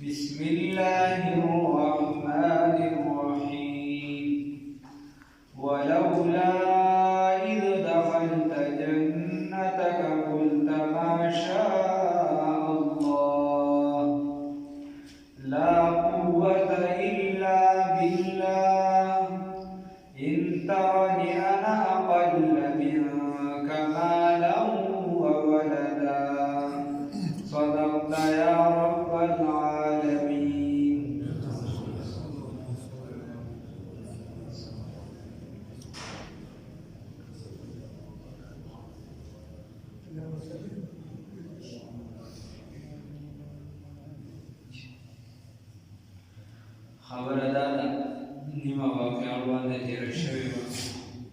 بسم الله الرحمن الرحيم ولولا إذ دخلت جنتك قلت ما شاء الله لا قوة إلا بالله إن ترني أنا أقل منك مالا وولدا صدقت يا رب العالمين. خبره دا ده نیمه واقعه باندې تېره شوې وه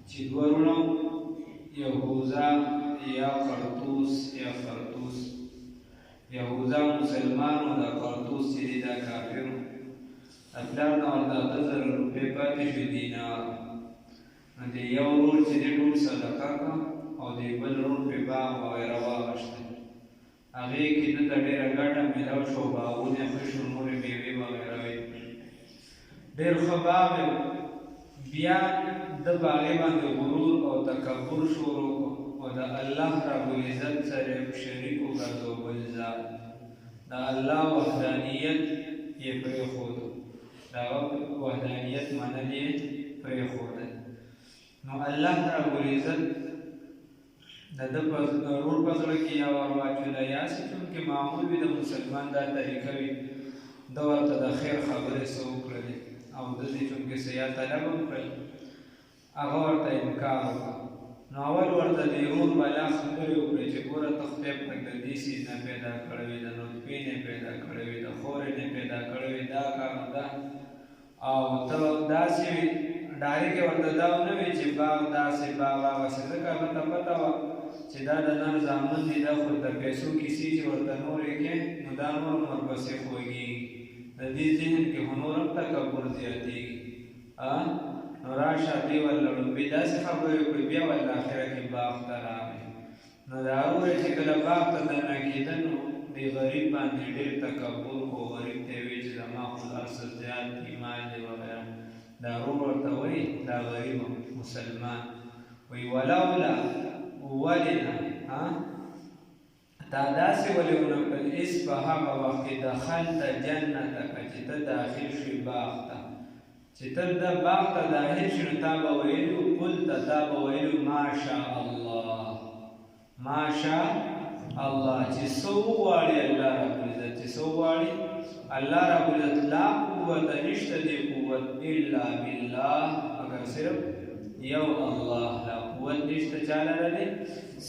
چې دوه وروڼه یهوذا یا قرطوس یا فرطوس. یهوذا مسلمان و دا قرطوس چې دی دا کافر و. د پلار نه ورته 8,000 روپۍ پاتې شوې دینار. نو د یو ورور چې دی ټول صدقه کړه او د بل ورور پرې باغ وغیره واخیسته. هغې کې ده ته ډېره ګټه میلاو شوه، باغونه یې ښه شول، نورې مېوې وغیره وې. ډېر ښه باغ یې بیا د باغې باندې غرور او تکبر شروع کړو او د الله رب العزت سره شریک وګرځو بل ذات. د الله وحدانیت یې پرېښودو، د هغه وحدانیت منل یې پرېښودل. نو الله رب العزت د ده په ورور په زړه کې یا ور واچوله، یا چې چونکې معمول وي د مسلمان دا طریقه وي، ده ورته د خیر خبرې څه وکړلې او ده دې چونکې څه یا طلب هم کړل، هغه ورته انکار وکړه. نو اول ورته د ورور بالا خبرې وکړې چې ګوره ته خدای پاک د دې څیز نه پیدا کړی وي، د نطفې نه پیدا کړی وي، د خورې نه پیدا کړی وي، دا کار نو ده او ته داسې ډایرکټ یې ورته دا ونه وایې چې باغ داسې باغ هغسې، ځکه هغه ته پته وه چې دا د نر زامن دي، دا خو د پیسو کیسې چې ورته نورې کې نو دا نور هم ورپسې خوږېږي، د دې ذهن کې خو نور هم تکبر زیاتېږي. نو راشه دې ورله لومبې داسې خبرې وکړې، بیا ورله اخره کې باغ ته راغی. نو د هغه چې کله باغ ته دننه کېده نو دې غریب باندې ډېر تکبر خو غریب ته یې وایي چې زما خو هر څه زیات دي، مال دی وغیره. دا ورور ورته وایي دا غریب مسلمان وایي ولولا ولې نه تا داسې ولې ونه کړل اس په هغه وخت کې دخلته جنتک چې ته داخل شوې باغ ته، چې ته د باغ ته داخل شې نو تا به ویلو قلته تا به ویلو ماشاء الله ماشاء الله، چې څه وغواړي الله ربالعزت، چې څه وغواړي الله ربالعزت. لا قوت نشته دی قوت الا بالله مگر صرف یو الله، لا قوت نشته چا لره دی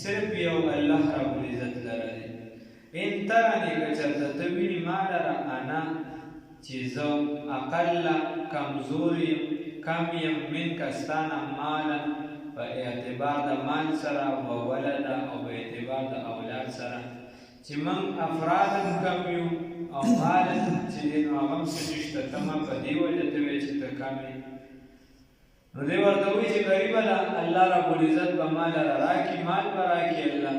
صرف یو الله ربالعزت لره دی. ان ترنی که چېرته ته ویني ما لره انا چې زه اقل کمزور یم کم یم منکه ستا نه مالا په اعتبار د مال سره و ولده او په اعتبار د اولاد سره، چې موږ افراد هم کم یو او مال چې دی نو هغه هم څه نشته، ته ما په دې وجه ته وایې چې ته کم یې. نو دی ورته وایي چې غریبه ده الله ربالعزت به ما لره راکړي، مال به راکړي الله،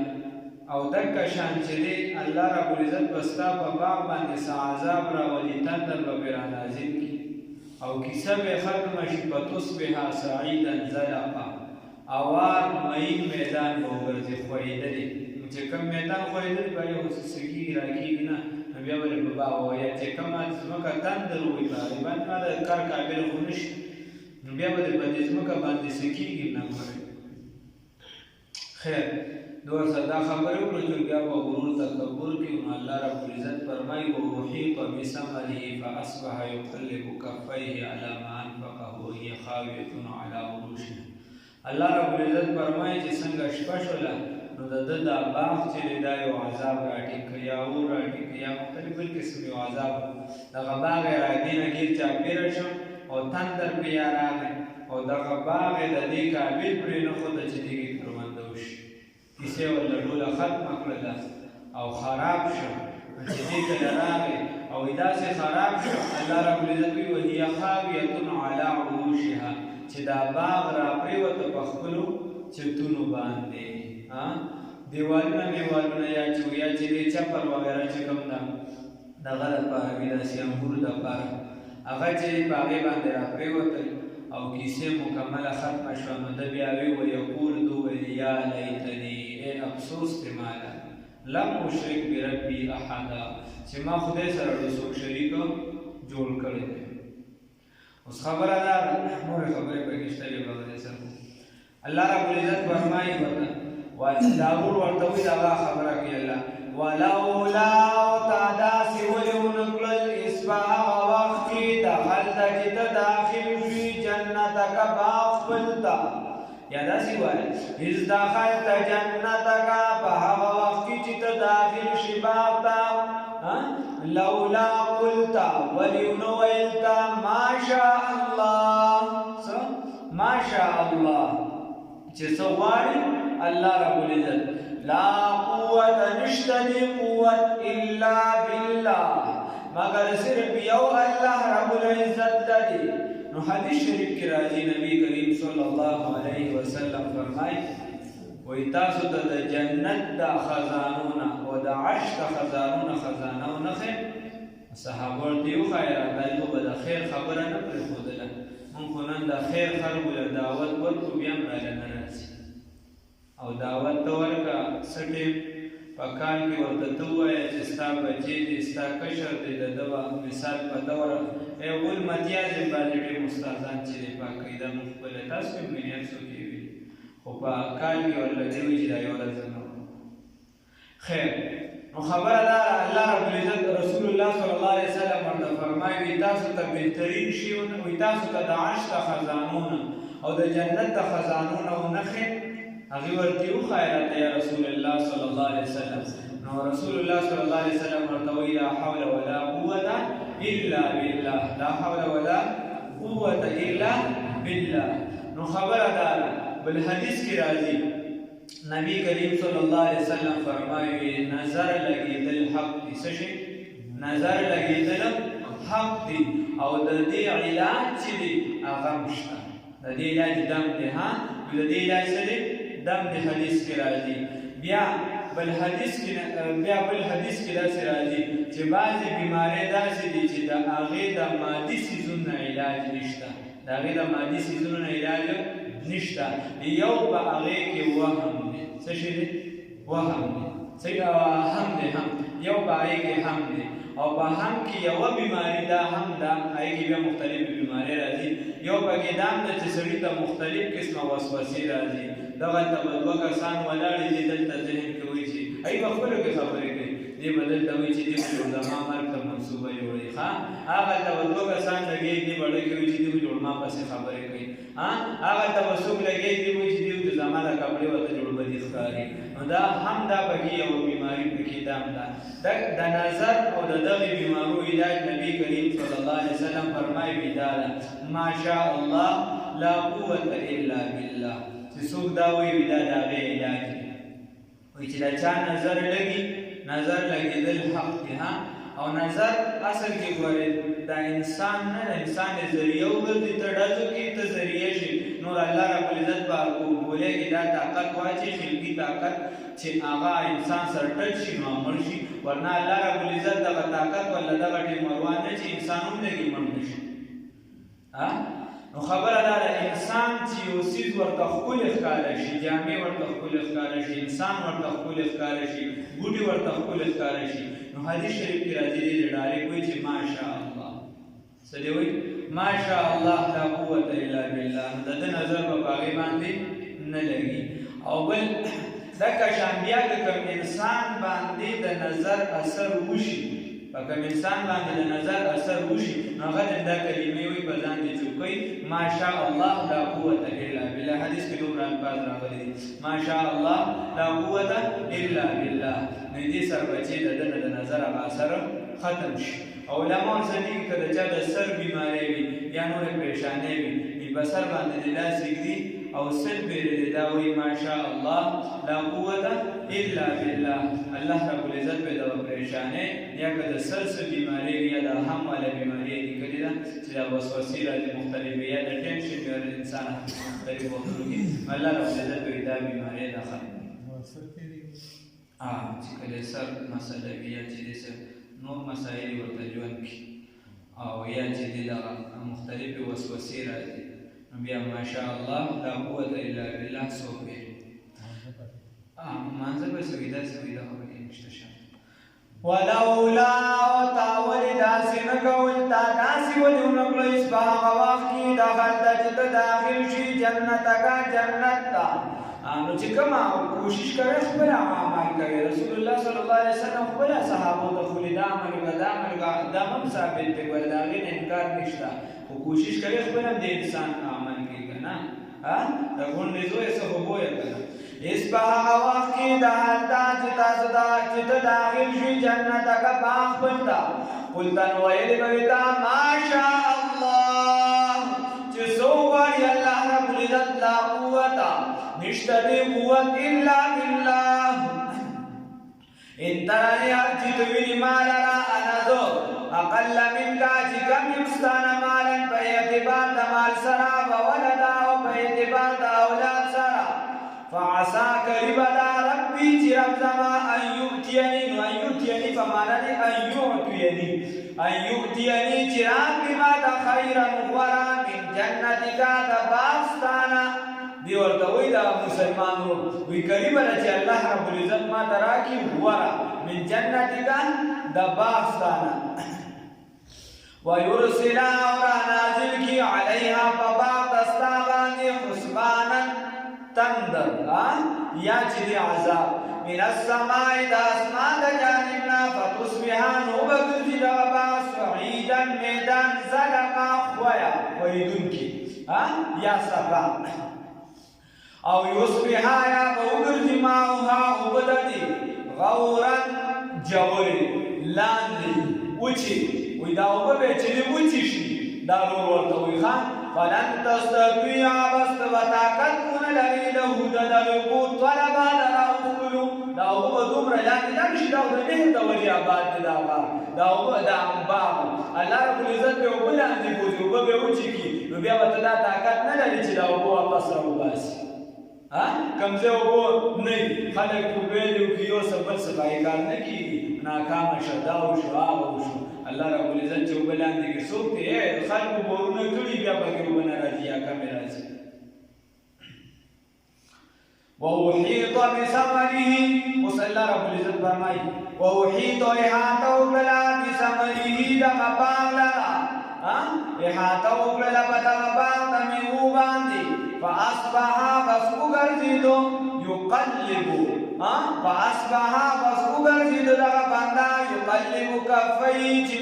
او دکه شان چې دی الله ربالعزت به ستا په باغ باندې څه عذاب راولي، تندر به پرې رانازل کړي او کیسه به ختمه شي فتصبح صعیدا زلقا، اوار مین میدان به وګرځي ښویېدلې. چې کوم میدان ښویېدلې به یې اوس څه کېږي راکېږي نه، نو بیا به په باغ ووایه چې کومه ځمکه تندر وایي په غریبان ما د کار قابل خو نه شي، نو بیا به په دې ځمکه باندې څه کېږي نه ګورئ. خیر دور سره دا خبرې وکړو چې بیا به غرور تکبر کړي. نو الله ربالعزت فرمایي واحیط بثمره فاصبح یقلب کفیه علی ما انفقه وهی خاویة علی عروشها. الله ربالعزت فرمایي چې څنګه شپه شوله نو د ده دا باغ چې دی دا یو عذاب راټینګ کړ، یا اور راټینګ کړ، یا مختلف بل قسم یو عذاب، دغه باغ یې راګېنه ګیر چاپېره شو او تندر پرې یا راغی او دغه باغ یې د دې قابل پرې نه ښوده چې دې کې کرونده وشي. کیسې ورله ټوله ختمه کړله او خراب شو. چې دې کله راغی او داسې خراب شو، الله ربالعزت وایي وهي خاویة علی عروشها، چې دا باغ را پرېوته په خپلو چتونو باندې. دیوالونه میوالونه یا چې دې چپر وغیره چې کوم ده دغه لپاره وي داسې انګورو دپاره هغه چې په هغې باندې راپرېوتل او کیسې مکمله ختمه شوه نو ده بیا ویقول ده ویل یا لیتني ای افسوس دی ماله لم اشرک بربي احدا چې ما خدای سره له څوک شریک جوړ کړی دی. اوس خبره دا ده نورې خبرې پکې شته وي به دې سره الله رب العزت فرمایي ورته داور ورته وایي دغه خبره کوي الله ولولا تا داسې ولې ونه کړل اصبح هغه وخت چې دخلته چې ته داخل شوي جنتک باغ خپل ته یا داسې وایي اذ دخلته جنتک په هغه وخت کې چې ته داخل شي باغ ته لولا قلت ولې ونه ویل ته ما شاء الله ما شاء الله چې څه غواړي الله رب العزت لا قوت نشته دی قوت الا بالله مگر صرف یو الله رب العزت دی. نو حدیث شریف کې راځي نبی کریم صلی الله علیه وسلم فرمایي وایي تاسو ته د جنت د خزانونه او د عرش د خزانونه ښیي صحابه ورته وښایه راته به د خیر خبره نه پرېښودله موږ خو نن د خیر خلکو له دعوت ورکړو بیا هم راله نه راځي او دعوت ته ورکړه څه ټیم په کال کې ورته ته ووایه چې ستا بچی دی ستا کشر دی د ده به مثال په ده غول متیاز یم بعضې ټیم استادان چې دی پاک کوي دا موږ خپله تاسو هم وینئ هر څوک یې ویني خو په کال کې ورله دې وایي چې دا یوه ورځ نه خیر نو خبره دا الله رب العزت رسول الله صلی الله علیه وسلم ورته فرمایي وایي تاسو ته بهترین شي وایي تاسو ته د عرش د خزانونه او د جنت د خزانونه ونښې هغې ورته وښایه راته یا رسول الله صلی الله علیه وسلم نو رسول الله صلی الله علیه وسلم ورته وایي لا حول ولا قوة الا بالله لا حول ولا قوة الا بالله. نو خبره دا ده بل حدیث کې راځي نبی کریم صلی الله علیه وسلم فرمایي نظر لګېدل حق دي څه شي نظر لګېدل حق دي او د دې علاج چې دی هغه هم شته د دې علاج دم دی ها د دې علاج څه دی دم د حدیث کې راځي بیا بل حدیث کې داسې راځي چې بعضې بیمارۍ داسې دي چې د هغې د مادي څیزونو علاج نشته د هغې د مادي څیزونو علاج نشته یو په هغې کې وهم دی څه شی دی وهم دی هم دی هم یو په هغې کې هم دی او په هم کې یوه بیماري دا هم ده هغې کې بیا مختلفې بیمارۍ راځي یو پکې دا هم ده چې سړي ته مختلف قسمه وسوسې راځي دغلته به دوه کسان ولاړې دي دلته ذهن کې وایي چې هغوی به خپلو کې خبرې کوي دې به دلته وایي چې دې به زما مرګ ته منصوبه جوړوي هغلته به دوه کسان لګېږي دې به ډکې وایي چې دې به جوړ ما پسې خبرې کوي هغلته به څوک لګېږي دې وایي چې دې د زما د کپړې ورته جوړ بدي ښکاري نو دا هم دا پکې یوه بیماري پکې دا هم ده د نظر او د دغې بیمارو علاج نبي کریم صلی الله علیه وسلم فرمایي وي دا ده ما شاء الله لا قوة الا بالله چې څوک دا وایي دا د هغې علاج دی وایي چې د چا نظر لګېدل حق دی او نظر اصل کې ګورې دا انسان نه د انسان د ذریعه وګرځي ته ډزو کې ته ذریعه شي نور الله رب العزت به ګولۍ کې دا طاقت واچي خلقي طاقت چې هغه انسان سره ټچ شي نو مړ شي ورنه الله رب العزت دغه طاقت ولا دغه ټیم روان نه چې انسان هم لګي مړ نه شي نو خبره دا ده انسان چې یو څیز ورته ښکلې ښکاره شي جامې ورته ښکلې ښکاره شي انسان ورته ښکلې ښکاره شي بوټي ورته ښکلې ښکاره شي نو حدیث شریف کې راځي دې ډایرکټ وایي چې ماشاء الله څه دی وایي ماشاء الله لا قوة الا بالله نو د ده نظر به په هغې باندې نه لګي او بل دکه شان بیا که کوم انسان باندې د نظر اثر وشي په کوم انسان باندې د نظر اثر وشي نو هغه دا کلمې وایي په ځان کې چوپ کوي ماشاء الله لا قوة الا بالله حدیث کې دومره الفاظ راغلي دي ماشاء الله لا قوة الا بالله نو دې سره به چې د ده نه د نظر هغه اثر ختم شي علماء ورته که د چا د سر بیماری وي یا نورې پریشانۍ وي په سر باندې د لاس ږدي او سر پرې دی دا وایي ماشاء الله لا قوة الا بالله الله رب العزت به دغه پریشانۍ یا که د سر څه بیمارۍ وي یا د هم والا بیمارۍ یې لیکلې ده چې دا وسوسې راځي مختلفې یا د ټینشن وي انسان مختلف وختونو کې الله رب العزت به دا بیمارۍ دا ختموي چې کله سر مسله وي یا چې داسې نور مسائل ورته ژوند کې او یا چې دې دغه مختلفې وسوسې راځي نو بیا ماشاء الله لا قوة الا بالله څوک ویل مانځه به سویدا خبرې نشته شه ولولا تاول داسې نه کول تا داسې ولې ونه کړو چې په هغه وخت کې دخلته چې ته داخل شي جنتک جنت ته نو چې کومه کوشش کوي خپل عمل کوي رسول الله صلی الله علیه وسلم خپل صحابه د خپل د عمل د هم ثابت دی ول دا غي انکار نشته خو کوشش کوي خپل د انسان عمل کوي کنه ها دا غونډې زوی څه وګوي کنه اس په هغه وخت کې د حالتا چې تاسو دا چې ته داخل شي جنت کا باغ پنتا قلتن ویل بوتا ماشاء الله چې سو غواړي الله رب العزت لا قوت نشته دی قوت الا بالله ان ترى ارجت ویل مالرا انا ذو اقل منك چې کم یمستان مالا په اعتبار د مال سره او ولدا او په اعتبار د اولاد سره فعسى قريبا ربي رب زما ان يؤتيني فمانا ان يؤتيني چراغ بما خيرا ورا من جنتك تباستانا دی ورته وی دا مسلمانو وی قریب چې الله رب العزت ما تراکی ورا من جنتك تباستانا ويرسل اور نازل کی علیها فباق استاغان حسبانا تندر یا چې دی عذاب من السماء د اسمان د جانبنا فتصبحان وبګرځي د باس صعيدا میدان زلقا خویا ویدون کی یا سبا او یصبحا یا وګرځي ماها وبددي غورا جوړي لاندې وچی وې دا وبې چې وچی شي دا ورته وي خان فلن تستطيع بس وطاقت من لري له دلغو طلبا لراؤخلو دا هو دومره لاندې لکشي دا د نه د وجه آباد دا هو دا انباغ الله رب العزت به وبلاندې بوزي وبه وچی کی نو بیا به دا طاقت نه لري چې دا هو واپس راوباسي کمزه وګو نه خلک په ویلو کې یو سبل صفای کار نه کیږي ناکام شدا او شعاب او شو الله رب العزت چې وبلاندې کې څوک ته خلکو ورونه کړی بیا به ونه راځي یا کم راځي ووحيط بثمره وصلى رب العزت فرمای ووحيط احاطه وکړه بثمره دغه باغ لرا احاطه وکړه په دغه باغ د میوو باندې فاصبح بس وګرځیدو یقلب فاصبح بس وګرځیدو دغه بندا یقلب کفی چې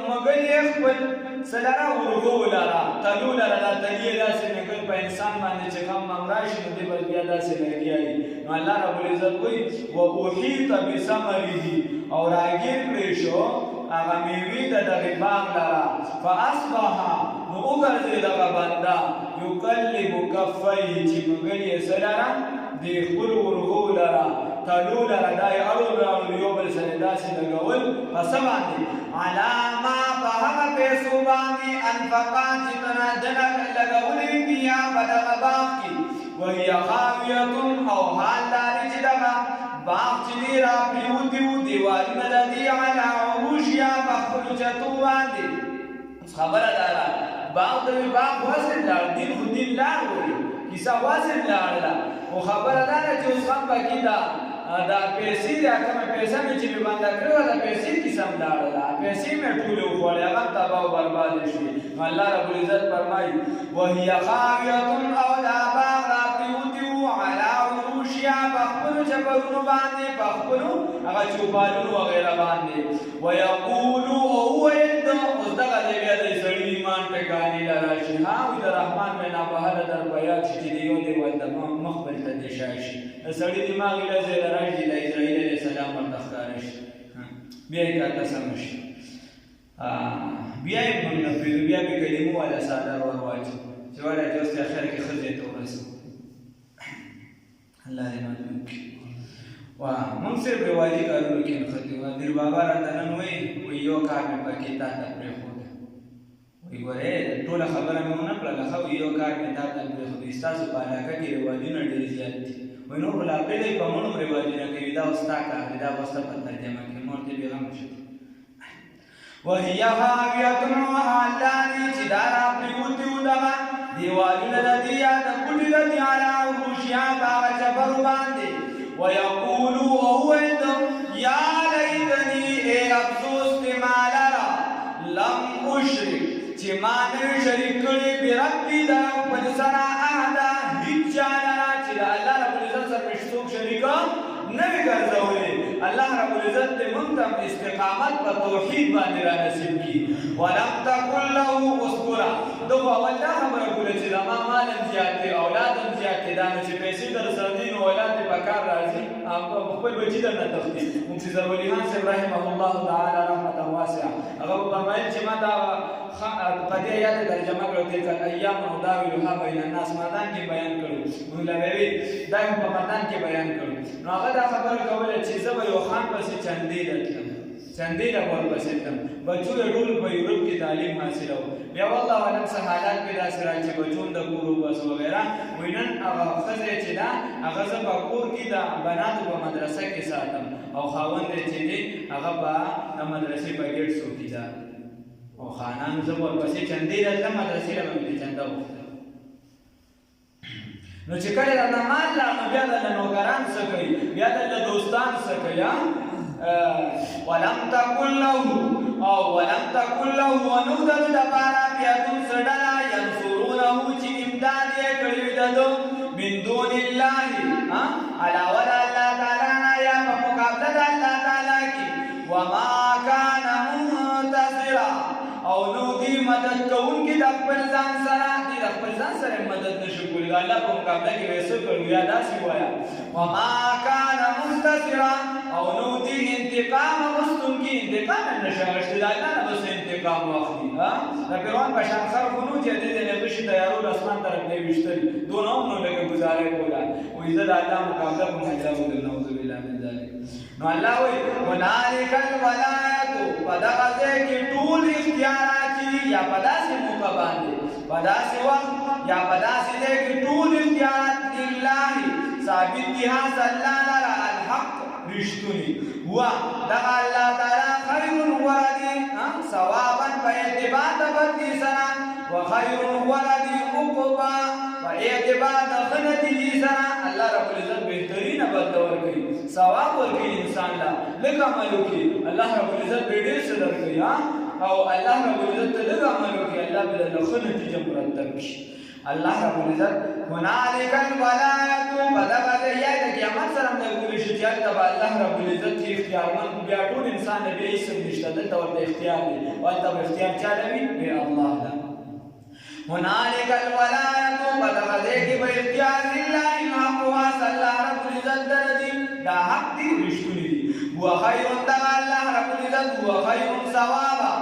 مګلې خپل سلرا ورغو لرا تلو لرا تلیه داسې مګل په انسان باندې چې کوم ممراشي نو دی بل بیا داسې لګیایي نو الله رب العزت وایي ووحیط بثمره او راګیر کړی شو هغه میوې د دغه باغ لرا فاصبح نو وګرځي دغه بندا یقلب کفی چې مګلې سلرا دی خپل ورغو لرا تلو لرا دای اړو یو بل سره داسې لګول فسبحان علامه په هغه پیسو باندې انفقات چې تنا دنا لګولې بیا په دغه باغ کې وهي خاویه او حال داري چې دغه باغ چې را پریوتیو دیوالونه د دې علا عروشیا په خپل چتو باندې خبره دارا باغ د باغ واسه لار دین خو دین لار وي کیسه واسه لار او خبره دارا چې اوس هم پکې دا پیسې دا کومه پیسې مې چې باندې کړو دا پیسې کیسه هم لار پیسې مې ټول وړه هغه تباہ او برباد شي الله رب العزت فرمایي وهي خاویه او لا باغ پریوتیو علا عروشیا په خپل جبرونو باندې په خپل هغه چوبالونو وغیرہ باندې ويقول هو يد مصدق دې د سړي ایمان ټکانې لراشي ها وي د رحمان بنا په هر در بیا چې دی یو دی ول د مخبل ته دي شاشي سړي دماغ له زړه راځي د اسرائیل علیه السلام ورته ښکارش بیا یې کاته سمش بیا یې موږ نه بیا به کلمو ولا ساده ورواچو چې ولا جوست اخر کې خزه ته ورسو الله دې مونږ موږ سره رواجی کارونه کې نخته و دیر بابا راته نن وی یو کار مې پکې تا ته پرې خو وی ګوره ټول خبره مې ونه کړله خو یو کار مې تا ته پرې خو استاسو په علاقه کې رواجونه ډېر زیات دي وی نو ولا په دې په مونږ رواجونه کې دا وستا کار دا وستا په ترجمه کې مورته به هم شي وهي خاویة وحالانی چې دا راپریوتي و دغه دیوالونه د دې یا د کوټې د دې علی عروشها په هغه چپرو باندې ویقولو وویل یا لیتني ای افسوس دې ما لره لم اشرک چې ما نه شریک کړی بربي د خپل سره احدا هیڅ چا لره چې د الله رب العزت سره مې څوک شریک نه وي ګرځولی الله رب العزت دې موږ ته استقامت په توحید باندې را نصیب کړي ولم تکن له اذکره دغه اول دا خبره کوله چې زما مال هم زیات دی اولاد هم زیات دی دا نو چې پیسې در سره دي نو اولاد دې په کار راځي خپل بچي درنه تختی مفتي ضروري خان صاحب رحمه الله تعالی رحمة واسعه هغه فرمایل چې ما دا په دې آیات ترجمه کړو تلک الایام نداولها بین الناس مردان کې بیان کړو مولوی دا په مردان کې بیان کړو نو هغه دا خبره کوله چې زه به یو خان پسې چندې راتلم چندې له ورپسې تلم بچو یې ټول په یورپ کې تعلیم حاصلو بیا والله اعلم څه حالات پیدا سره چې بچون د کور وبس وغیره وینن هغه ښځې چې دا هغه زه په کور کې د بناتو په مدرسه کې ساتم او خاوند چې دی هغه په مدرسې په ګیټ څوکیدار او خانان زه ورپسې چندې راتلم مدرسې له مې چنده وغوښتل نو چې کله راته مال نو بیا دلته نوکران څه کوي بیا دلته دوستان څه کوي ولم تکن له ونو د دپاره بیا کوم څه ډله ینصرونه چې امداد یې کړی وي د ده من دون الله علاوه د الله تعالی نه یا په مقابله د الله تعالی کې وما کان منتصرا او نو دی مدد کوونکي د خپل ځان سره دی د خپل ځان سره مدد نشي کولی د الله په مقابله کې ویسو کړو یا داسې ووایه وما کان منتصرا او نو دی انتقام غوښتونکي انتقام یې نشي اخیستی د الله نه بس انتقام واخلي د فرعون په شان خر خو نو چې د دې نه غشي تیارول اسمان طرف نه ویشتل دونه هم نو لکه ګزاره کوله وایي زه د الله مقابله کوم حجاب نعوذ بالله من ذلک نو الله وایي هنالک الولایة په دغه ځای کې ټول اختیارات یا په داسې موقع باندې په داسې وخت یا په داسې ځای کې ټول اختیارات لله ثابت دي هذا الله لره الحق رښتونی هو دغه الله تعالی خیر ولدي ثوابا په اعتبار د بدلي سره وخیر ولدي عقبا په اعتبار د ښه نتیجې سره الله رب العزت بهترینه بدله ورکوي ثواب ورکوي انسان له لږ عمل وکړي الله رب العزت به ډېر څه درکوي او الله رب العزت ته لږ عمل وکړي الله به له ښه نتیجه مرتب کړي الله رب العزت هنالک الولایة په دغه ځای یا د قیامت سره هم لګولی شي چې هلته به الله رب العزت کې اختیارمند بیا ټول انسان له بیا هېڅ هم نشته دلته ورته اختیار دی او هلته به اختیار چا له وي بې الله ده هنالک الولایة په دغه ځای کې به اختیار لله الحق واس الله رب العزت لره دي دا حق دي رښتوني دي هو خیر دغه الله رب العزت هو خیر ثوابا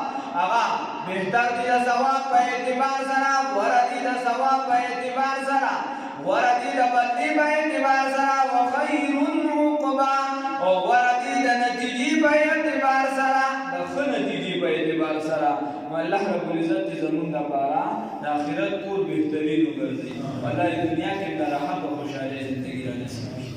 هغه بهتر دي د ثواب په اعتبار سره غوره دي د ثواب په اعتبار سره غوره دي د بدلي په اعتبار سره وخیر عقبا او غوره دي د نتیجې په اعتبار سره د ښه نتیجې په اعتبار سره نو الله رب العزت دې زموږ دپاره د آخرت کور بهترین وګرځوي والله دنیا کې د راحت او خوشحالۍ زندګي رانصیب کړي